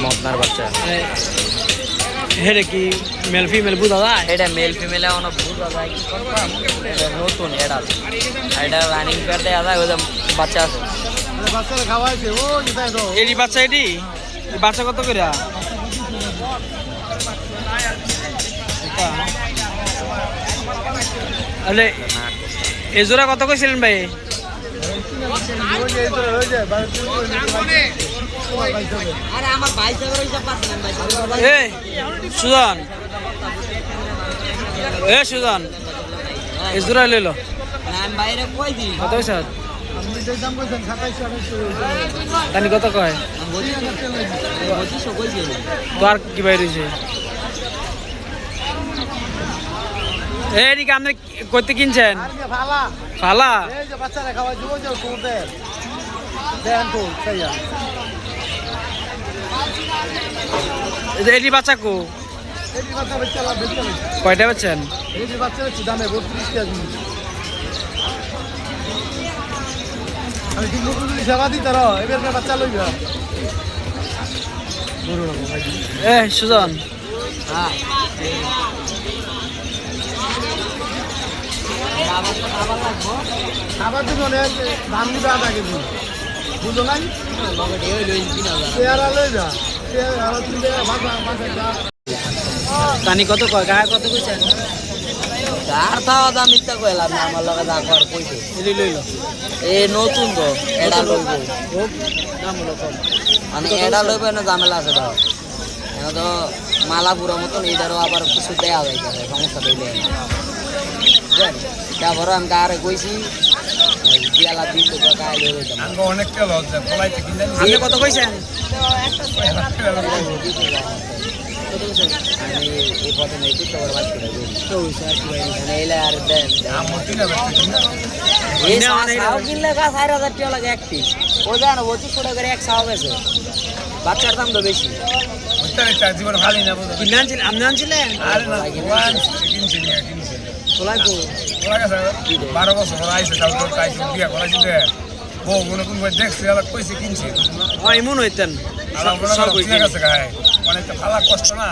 মতনার বাচ্চা হেরে কি মেল ফিমেল বুঝা যায়? এটা মেল ফিমেল এখন বুঝা যায় কি করতাম, এটা নতুন এটা এটা রানিং পেয়ার দেওয়া যায়, ওই যে বাচ্চা আছে এডি বাচ্চা এডি বাচ্চা কত করে? আরে এই জোড়া কত কইছিলেন ভাই? সুজন সুজন এই জোড়া লইল কত স্যার তানি কত কয় তো আর কি বাইরে হয়েছে? এদিকে আপনি করতে কিনছেন ফালা এটি বাচ্চা কো কয়টা বেচছেন? সুজন আবার তো মনে হয় দাম দিবে আধা কেজি বুঝো নাই কানি কত কয় গায়ে কত কইছেন? আর খাওয়া দাম মিথ্যা কইলাম না, আমার লগে যা কর কইছে এলি লইল এ নতুন তো এটা লইব দাম হলো কম মানে এটা লইব না ঝামেলা আছে তো এখন তো মালা পুরো মতন এটারও আবার কিছু দেওয়া যাইতেছে সমস্যা দিলে তারপর আমি কারে কইছি দিয়ালা দিন তো গায়ে লই যাইতাম অনেকটা লজ্জা বলাইতে কিনলে আপনি কত কইছেন? আমি এই পথে নেই তো তোর বাদ করে দিই তো নেইলে আর দেন এই সাও কিনলে গা 4000 টাকা লাগে এক পিস ও জানো 25 টাকা করে এক সাও গেছে বাচ্চার দাম তো বেশি জীবন ভালোই না কিনে আনছিলেন? আপনি আনছিলেন? আরে না কিনছি তোলাই কো 12 বছর আইসে তাও তো চাইছি বিয়া করাইছি রে বউ মনে কোন ভাই দেখছি আলাদা কইছে কিনছি এমন হইতেন সব ঠিক আছে গায়ে অনেকটা ভালো কষ্ট না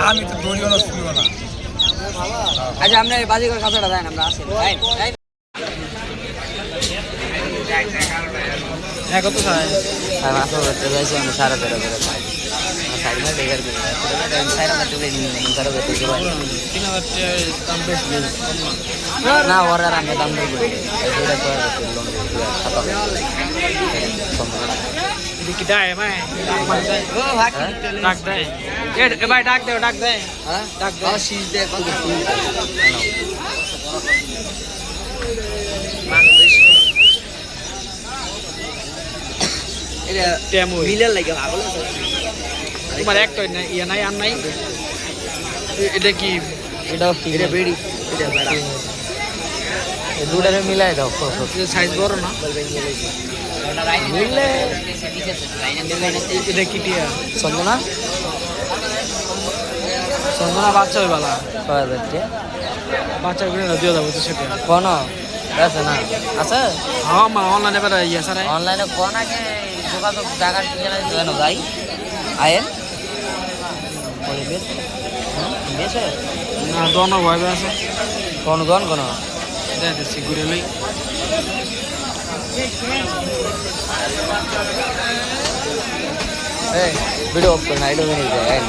আমি তো দড়িও না শুনিও না আচ্ছা আপনি বাজিকর কাছাটা দেন আমরা আসি হ্যাঁ কত চাই? আর মাছ ধরতে যাইছি আমি 13.5 করে চাই সাইড মে দেখে দিই সাইড মে তুলে নিন 13 করে দিই 3000 দাম বেশি না ওরা আমি দাম দেব এটা তো লোন খাতা কি ডাই ভাই ও ভাগ ডাক দেয় এ ভাই ডাক দে হ্যাঁ ডাক দে শীষ দে কত ফুল এটা টেমো মিলার লাগে ভালো তোমার একটা ইয়া নাই আর নাই এটা কি? এটাও এটা বেড়ি এটা বেড়া এই দুটারে মিলাই দাও সাইজ বড় না মিললে এটা কি টিয়া? সঞ্জনা সঞ্জনা বাচ্চা হই বালা 6000 টাকা বাচ্চা করে না দিয়ে দেবো তো সেটা কোন আছে না আছে হ্যাঁ মা অনলাইনে বেড়া ইয়া সারাই অনলাইনে কোন আগে যোগাযোগ জায়গা ঠিকানা দেন যাই আয়েন বলে বেশ বেশ না দোনো ভাবে আছে কোন দেখতেছি ঘুরে লই এই ভিডিও অফ করনা এটা নিয়ে যায়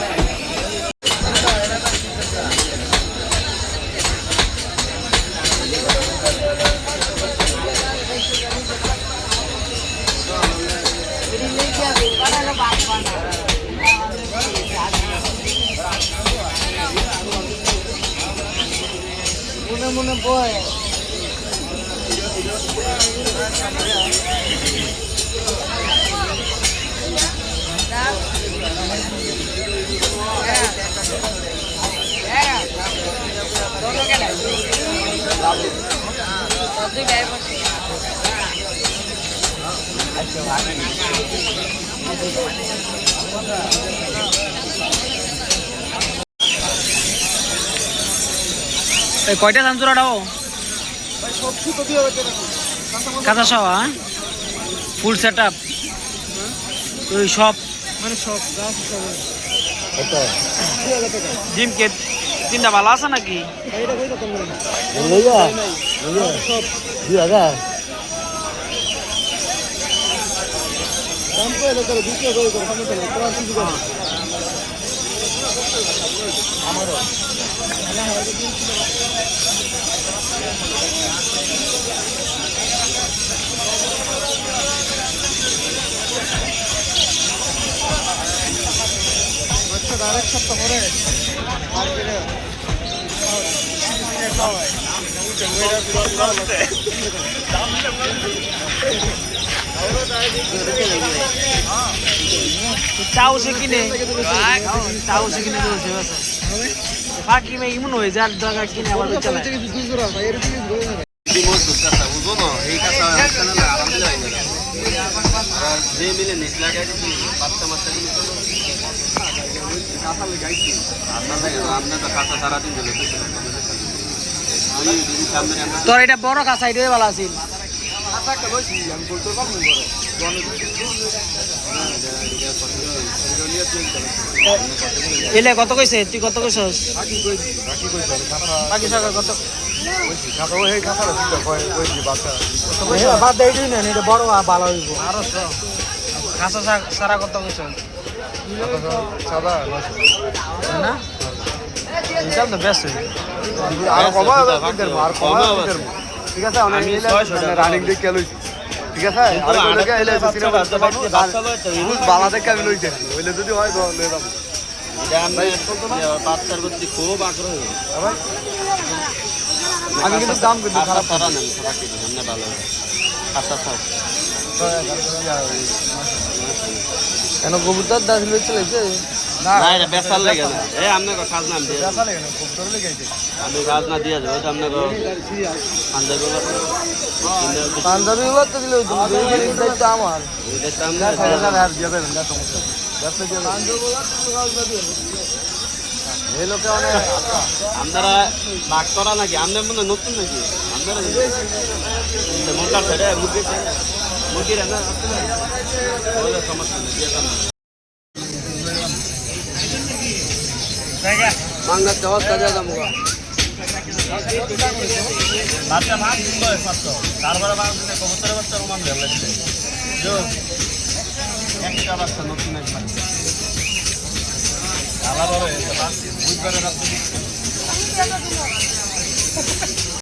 মনে বয় কয়টা ধান চূড়াটাও কাঁচা সব ফুল সেট আপ সব মানে সব গাছ সব কত ডিম কে তিনটা ভালো আছে নাকি লইয়া লইয়া সব 2000 দাম কই লোক বিক্রি করে সামনে চলে তোমার কিছু করে আমারও আরেক সপ্তাহ পরে চাও সে কিনে চাও সে কিনে ফাঁকি মে ইমন হয়ে যার জায়গা কিনে আবার চালায় যে মিলে নিচ লাগাই দিচ্ছি বাচ্চা মাচ্চা আপনি তো খাতা সারাদিন দিল তোর এটা বড় কাঁচা এটাই ভালো আছিল এলে কত কইছে তুই কত কইছস বাকি টাকা কত বাদ দেই না এটা বড় ভালো হইব আরো খাসা সারা কত কইছস না এটা তো বেশ আর কমা আর কমা ঠিক আছে আমি রানিং দিয়ে কেন ঠিক আছে আর কোনকে এলে সিনেমা বালা দেখে আমি লইতে হইলে যদি হয় লয়ে যাব বাচ্চার প্রতি খুব আগ্রহ আমি কিন্তু দাম কিন্তু খারাপ সারা নেন সামনে ভালো আচ্ছা থাক কেন কবুতর দাস লই চলেছে না এটা বেসার লাগে না এই আপনাকে কাজ নাম দিয়ে বেসা লাগে না খুব ধরে লেগেছে আমি কাজ না দিয়ে যাবো আপনাকে পাঞ্জাবি গুলো তো দিলে দায়িত্ব আমার আর দিয়ে দেবেন না সমস্যা ব্যবসা দিয়ে এই লোকে অনেক আপনারা ভাগ করা নাকি আপনার মনে নতুন নাকি আপনারা মোটার ছেড়ে মুরগি ছেড়ে মুরগির না সমস্যা নেই দিয়ে যান বাংলা দশ টাকা দাম বাচ্চা মাছ কিনবো মাত্র তারপরে মাছ দিলে কবুতরের বাচ্চা রোমান দেওয়া লাগছে একটা বাচ্চা নতুন এক বাচ্চা আলাদা বুধবারের রাত্রে